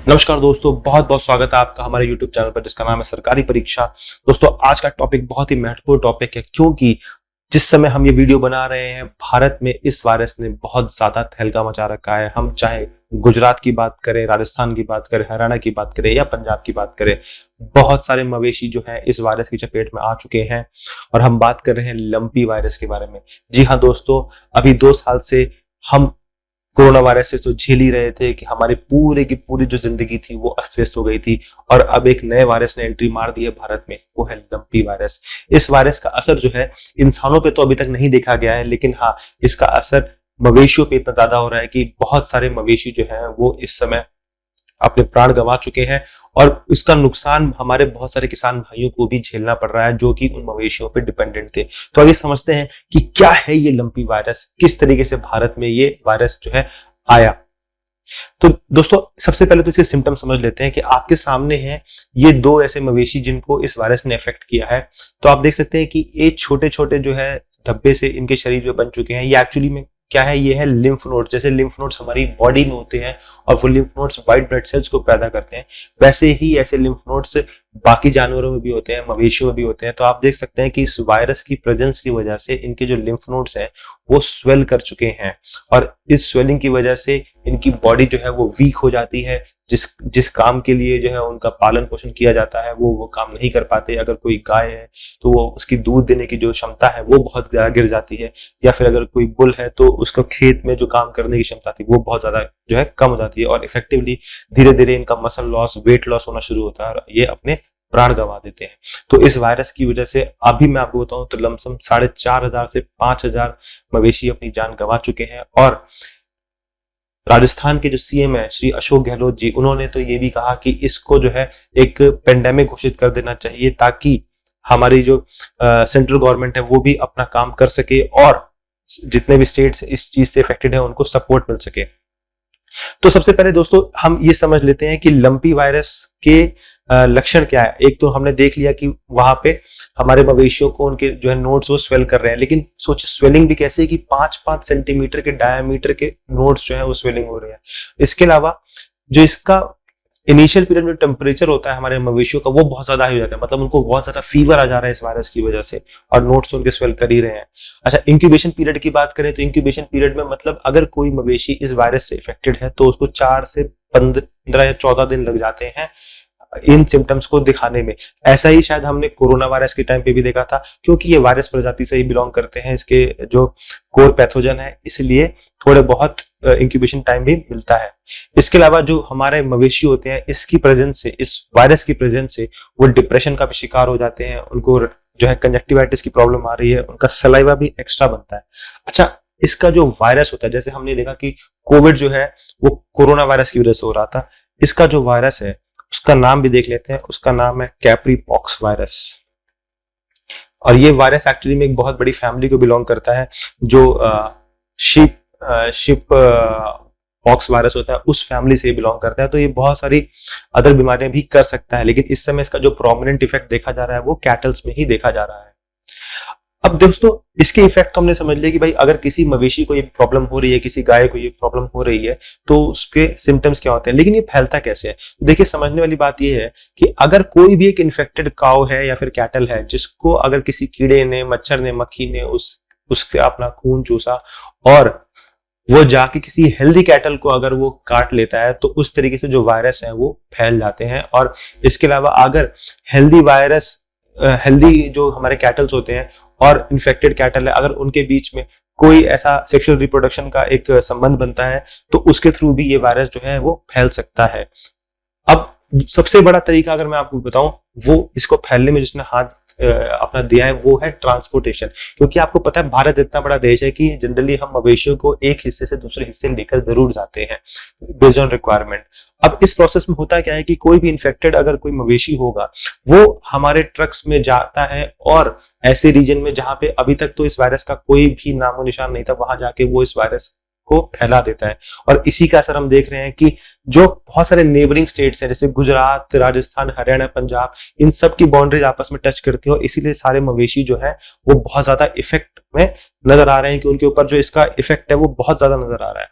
नमस्कार दोस्तों, बहुत बहुत स्वागत है आपका हमारे YouTube चैनल पर जिसका नाम है सरकारी परीक्षा। दोस्तों, आज का टॉपिक बहुत ही महत्वपूर्ण टॉपिक है क्योंकि जिस समय हम ये वीडियो बना रहे हैं, भारत में इस वायरस ने बहुत ज्यादा तहलका मचा रखा है। हम चाहे गुजरात की बात करें, राजस्थान की बात करें, हरियाणा की बात करें या पंजाब की बात करें, बहुत सारे मवेशी जो हैं इस वायरस की चपेट में आ चुके हैं। और हम बात कर रहे हैं लंपी वायरस के बारे में। जी हाँ दोस्तों, अभी 2 साल से हम कोरोना वायरस से तो झेल ही रहे थे कि हमारी पूरी की पूरी जो जिंदगी थी वो अस्त व्यस्त हो गई थी। और अब एक नए वायरस ने एंट्री मार दी है भारत में, वो है लंपी वायरस। इस वायरस का असर जो है इंसानों पे तो अभी तक नहीं देखा गया है, लेकिन हाँ, इसका असर मवेशियों पे इतना ज्यादा हो रहा है कि बहुत सारे मवेशी जो है वो इस समय अपने प्राण गंवा चुके हैं। और इसका नुकसान हमारे बहुत सारे किसान भाइयों को भी झेलना पड़ रहा है जो कि उन मवेशियों पे डिपेंडेंट थे। तो आइए समझते हैं कि क्या है ये लंपी वायरस, किस तरीके से भारत में ये वायरस जो है आया। तो दोस्तों, सबसे पहले तो इसके सिम्टम समझ लेते हैं कि आपके सामने हैं ये 2 ऐसे मवेशी जिनको इस वायरस ने अफेक्ट किया है। तो आप देख सकते हैं कि ये छोटे छोटे जो है धब्बे से इनके शरीर में बन चुके हैं। ये एक्चुअली में क्या है, ये है लिम्फ नोड्स। जैसे लिम्फ नोड्स हमारी बॉडी में होते हैं और वो lymph nodes white blood cells को पैदा करते हैं, वैसे ही ऐसे लिम्फ नोड्स बाकी जानवरों में भी होते हैं, मवेशियों में भी होते हैं। तो आप देख सकते हैं कि इस वायरस की प्रेजेंस की वजह से इनके जो लिम्फ नोड्स हैं वो स्वेल कर चुके हैं और इस स्वेलिंग की वजह से इनकी बॉडी जो है वो वीक हो जाती है। जिस जिस काम के लिए जो है उनका पालन पोषण किया जाता है वो काम नहीं कर पाते। अगर कोई गाय है तो वो उसकी दूध देने की जो क्षमता है वो बहुत गिर जाती है, या फिर अगर कोई बुल है तो उसको खेत में जो काम करने की क्षमता थी वो बहुत ज्यादा जो है कम हो जाती है। और इफेक्टिवली धीरे धीरे इनका मसल लॉस, वेट लॉस होना शुरू होता है और ये अपने प्राण गंवा देते हैं। तो इस वायरस की वजह से अभी मैं आपको बताऊं तो लमसम 4,500 से 5,000 मवेशी अपनी जान गंवा चुके हैं। और राजस्थान के जो सीएम है श्री अशोक गहलोत जी, उन्होंने तो ये भी कहा कि इसको जो है एक पेंडेमिक घोषित कर देना चाहिए ताकि हमारी जो सेंट्रल गवर्नमेंट है वो भी अपना काम कर सके और जितने भी स्टेट्स इस चीज से इफेक्टेड है उनको सपोर्ट मिल सके। तो सबसे पहले दोस्तों हम ये समझ लेते हैं कि लंपी वायरस के लक्षण क्या है। एक तो हमने देख लिया कि वहां पे हमारे मवेशियों को उनके जो है नोड्स वो स्वेल कर रहे हैं, लेकिन सोचिए स्वेलिंग भी कैसे है कि 5-5 सेंटीमीटर के डायमीटर के नोड्स जो है वो स्वेलिंग हो रहे हैं। इसके अलावा जो इसका इनिशियल पीरियड में टेम्परेचर होता है हमारे मवेशियों का वो बहुत ज्यादा हाई हो जाता है, मतलब उनको बहुत ज्यादा फीवर आ जा रहा है इस वायरस की वजह से और नोट्स उनके स्वेल कर ही रहे हैं। अच्छा, इंक्यूबेशन पीरियड की बात करें तो इंक्यूबेशन पीरियड में मतलब अगर कोई मवेशी इस वायरस से इफेक्टेड है तो उसको 4 से 15 या 14 दिन लग जाते हैं इन सिम्टम्स को दिखाने में। ऐसा ही शायद हमने कोरोना वायरस के टाइम पे भी देखा था, क्योंकि ये वायरस प्रजाति से ही बिलोंग करते हैं, इसके जो कोर पैथोजन है, इसलिए थोड़े बहुत इंक्यूबेशन टाइम भी मिलता है। इसके अलावा जो हमारे मवेशी होते हैं इसकी प्रेजेंस से, इस वायरस की प्रेजेंस से वो डिप्रेशन का भी शिकार हो जाते हैं, उनको जो है कंजक्टिवाइटिस की प्रॉब्लम आ रही है, उनका सलाइवा भी एक्स्ट्रा बनता है। अच्छा, इसका जो वायरस होता है, जैसे हमने देखा कि कोविड जो है वो कोरोना वायरस की वजह से हो रहा था, इसका जो वायरस है उसका नाम भी देख लेते हैं। उसका नाम है कैप्री पॉक्स वायरस। और ये वायरस एक्चुअली में एक बहुत बड़ी फैमिली को बिलोंग करता है जो शिप पॉक्स वायरस होता है, उस फैमिली से बिलोंग करता है। तो ये बहुत सारी अदर बीमारियां भी कर सकता है, लेकिन इस समय इसका जो प्रोमिनेंट इफेक्ट देखा जा रहा है वो कैटल्स में ही देखा जा रहा है। अब दोस्तों, इसके इफेक्ट तो हमने समझ लिया कि भाई अगर किसी मवेशी को ये प्रॉब्लम हो रही है, किसी गाय को ये प्रॉब्लम हो रही है, तो उसके सिम्टम्स क्या होते हैं, लेकिन ये फैलता कैसे है। तो देखिए, समझने वाली बात ये है कि अगर कोई भी एक इन्फेक्टेड काउ है या फिर कैटल है जिसको अगर किसी कीड़े ने, मच्छर ने, मक्खी ने उसके अपना खून चूसा और वो जाके किसी हेल्दी कैटल को अगर वो काट लेता है तो उस तरीके से जो वायरस है वो फैल जाते हैं। और इसके अलावा अगर हेल्दी जो हमारे कैटल्स होते हैं और इन्फेक्टेड कैटल है, अगर उनके बीच में कोई ऐसा सेक्सुअल रिप्रोडक्शन का एक संबंध बनता है तो उसके थ्रू भी ये वायरस जो है वो फैल सकता है। अब सबसे बड़ा तरीका अगर मैं आपको बताऊं, वो इसको फैलने में जिसने हाथ अपना दिया है वो है ट्रांसपोर्टेशन। क्योंकि आपको पता है भारत इतना बड़ा देश है कि जनरली हम मवेशियों को एक हिस्से से दूसरे हिस्से लेकर जरूर जाते हैं बेस्ड ऑन रिक्वायरमेंट। अब इस प्रोसेस में होता क्या है कि कोई भी इन्फेक्टेड अगर कोई मवेशी होगा वो हमारे ट्रक्स में जाता है और ऐसे रीजन में जहां पे अभी तक तो इस वायरस का कोई भी नामो निशान नहीं था, वहां जाके वो इस वायरस को फैला देता है। और इसी का असर हम देख रहे हैं कि जो बहुत सारे नेबरिंग स्टेट्स हैं जैसे गुजरात, राजस्थान, हरियाणा, पंजाब, इन सब की बाउंड्रीज आपस में टच करती है और इसीलिए सारे मवेशी जो है वो बहुत ज्यादा इफेक्ट में नजर आ रहे हैं कि उनके ऊपर जो इसका इफेक्ट है वो बहुत ज्यादा नजर आ रहा है।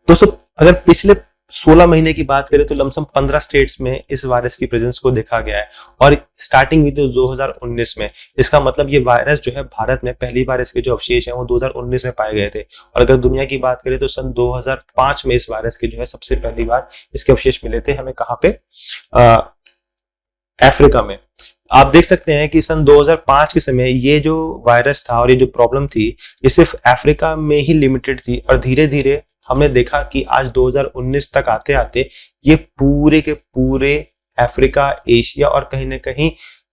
दोस्तों, अगर पिछले 16 महीने की बात करें तो लमसम 15 स्टेट्स में इस वायरस की प्रेजेंस को देखा गया है और स्टार्टिंग हुई थी 2019 में। इसका मतलब ये वायरस जो है भारत में पहली बार इसके जो अवशेष हैं वो 2019 में पाए गए थे। और अगर दुनिया की बात करें तो सन 2005 में इस वायरस के जो है सबसे पहली बार इसके अवशेष मिले थे हमें। कहाँ पे? अफ्रीका में। आप देख सकते हैं कि सन 2005 के समय ये जो वायरस था और ये जो प्रॉब्लम थी ये सिर्फ अफ्रीका में ही लिमिटेड थी और धीरे धीरे हमने देखा कि आज 2019 तक आते आते ये पूरे के पूरे अफ्रीका, एशिया और कहीं ना कहीं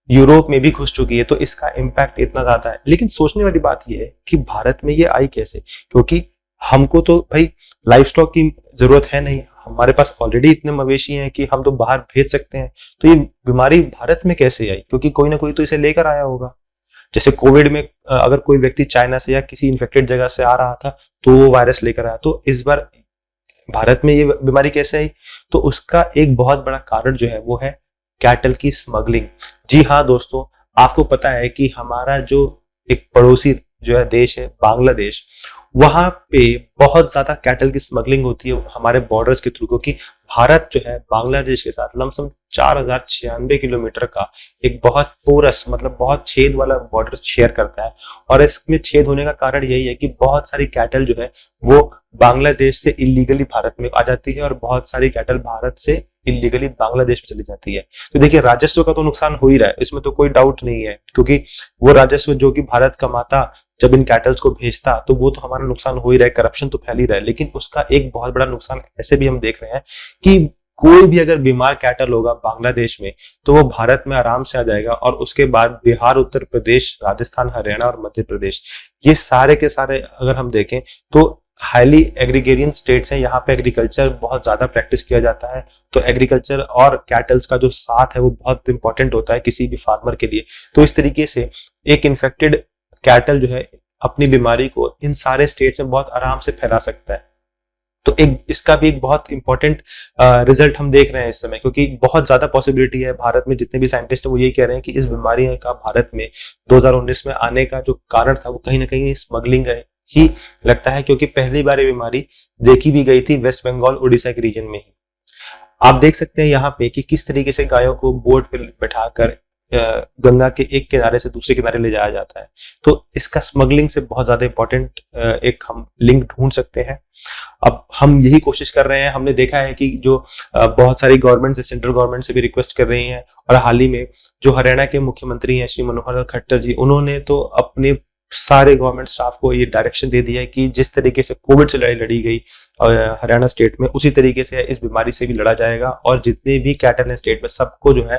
यूरोप में भी घुस चुकी है। तो इसका इम्पैक्ट इतना ज्यादा है। लेकिन सोचने वाली बात यह है कि भारत में ये आई कैसे, क्योंकि हमको तो भाई लाइफ स्टॉक की जरूरत है नहीं, हमारे पास ऑलरेडी इतने मवेशी हैं कि हम तो बाहर भेज सकते हैं। तो ये बीमारी भारत में कैसे आई? क्योंकि कोई ना कोई तो इसे लेकर आया होगा। जैसे कोविड में अगर कोई व्यक्ति चाइना से या किसी इन्फेक्टेड जगह से आ रहा था तो वो वायरस लेकर आया, तो इस बार भारत में ये बीमारी कैसे आई? तो उसका एक बहुत बड़ा कारण जो है वो है कैटल की स्मगलिंग। जी हाँ दोस्तों, आपको पता है कि हमारा जो एक पड़ोसी जो है देश है बांग्लादेश, वहां पे बहुत ज्यादा कैटल की स्मगलिंग होती है हमारे बॉर्डर्स के थ्रू, क्योंकि भारत जो है बांग्लादेश के साथ लमसम 4096 किलोमीटर का एक बहुत पोरस मतलब बहुत छेद वाला बॉर्डर शेयर करता है। और इसमें छेद होने का कारण यही है कि बहुत सारी कैटल जो है वो बांग्लादेश से इलीगली भारत में आ जाती है और बहुत सारी कैटल भारत से इलीगली बांग्लादेश में चली जाती है। तो देखिए राजस्व का तो नुकसान हो ही रहा है, इसमें तो कोई डाउट नहीं है, क्योंकि वो राजस्व जो कि भारत कमाता जब इन कैटल्स को भेजता तो वो तो हमारा नुकसान हो ही रहा है, करप्शन तो फैल ही रहा है। लेकिन उसका एक बहुत बड़ा नुकसान ऐसे भी हम देख रहे हैं कि कोई भी अगर बीमार कैटल होगा बांग्लादेश में तो वो भारत में आराम से आ जाएगा और उसके बाद बिहार, उत्तर प्रदेश, राजस्थान, हरियाणा और मध्य प्रदेश, ये सारे के सारे अगर हम देखें तो हाईली एग्रीगेरियन स्टेट्स हैं। यहाँ पे एग्रीकल्चर बहुत ज्यादा प्रैक्टिस किया जाता है। तो एग्रीकल्चर और कैटल्स का जो साथ है वो बहुत इंपॉर्टेंट होता है किसी भी फार्मर के लिए। तो इस तरीके से एक इन्फेक्टेड कैटल जो है अपनी बीमारी को इन सारे स्टेट्स में बहुत आराम से फैला सकता है। तो एक इसका भी एक बहुत इंपॉर्टेंट रिजल्ट हम देख रहे हैं इस समय, क्योंकि बहुत ज्यादा पॉसिबिलिटी है। भारत में जितने भी साइंटिस्ट हैं वो यही कह रहे हैं कि इस बीमारी का भारत में 2019 में आने का जो कारण था वो कहीं ना कहीं स्मगलिंग है ही लगता है, क्योंकि पहली बार ये बीमारी देखी भी गई थी वेस्ट बंगाल, उड़ीसा के रीजन में ही। आप देख सकते हैं यहाँ पे कि किस तरीके से गायों को बोट पे बैठाकर गंगा के एक किनारे से दूसरे किनारे ले जाया जाता है। तो इसका स्मगलिंग से बहुत ज्यादा इंपॉर्टेंट एक हम लिंक ढूंढ सकते हैं। अब हम यही कोशिश कर रहे हैं। हमने देखा है कि जो बहुत सारी गवर्नमेंट से, सेंट्रल गवर्नमेंट से भी रिक्वेस्ट कर रही हैं और हाल ही में जो हरियाणा के मुख्यमंत्री हैं श्री मनोहर लाल खट्टर जी, उन्होंने तो अपने सारे गवर्नमेंट स्टाफ को ये डायरेक्शन दे दिया है कि जिस तरीके से कोविड से लड़ाई लड़ी गई हरियाणा स्टेट में, उसी तरीके से इस बीमारी से भी लड़ा जाएगा और जितने भी कैटल हैं स्टेट में सबको जो है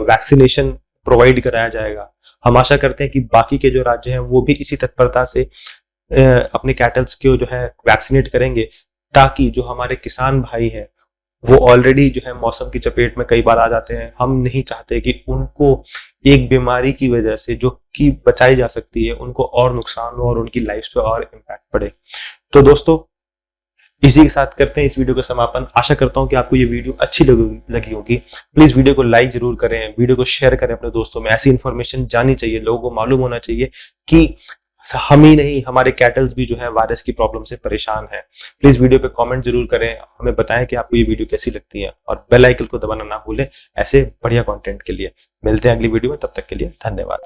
वैक्सीनेशन प्रोवाइड कराया जाएगा। हम आशा करते हैं कि बाकी के जो राज्य हैं वो भी इसी तत्परता से अपने कैटल्स को जो है वैक्सीनेट करेंगे, ताकि जो हमारे किसान भाई हैं वो ऑलरेडी जो है मौसम की चपेट में कई बार आ जाते हैं। हम नहीं चाहते कि उनको एक बीमारी की वजह से जो कि बचाई जा सकती है उनको और नुकसान हो और उनकी लाइफ पे और इम्पैक्ट पड़े। तो दोस्तों इसी के साथ करते हैं इस वीडियो का समापन। आशा करता हूं कि आपको ये वीडियो अच्छी लगी होगी। प्लीज वीडियो को लाइक जरूर करें, वीडियो को शेयर करें अपने दोस्तों में। ऐसी इन्फॉर्मेशन जानी चाहिए, लोगों को मालूम होना चाहिए कि हम ही नहीं हमारे कैटल्स भी जो है वायरस की प्रॉब्लम से परेशान है। प्लीज वीडियो पे कमेंट जरूर करें, हमें बताएं कि आपको ये वीडियो कैसी लगती है और बेल आइकन को दबाना ना भूलें ऐसे बढ़िया कंटेंट के लिए। मिलते हैं अगली वीडियो में, तब तक के लिए धन्यवाद।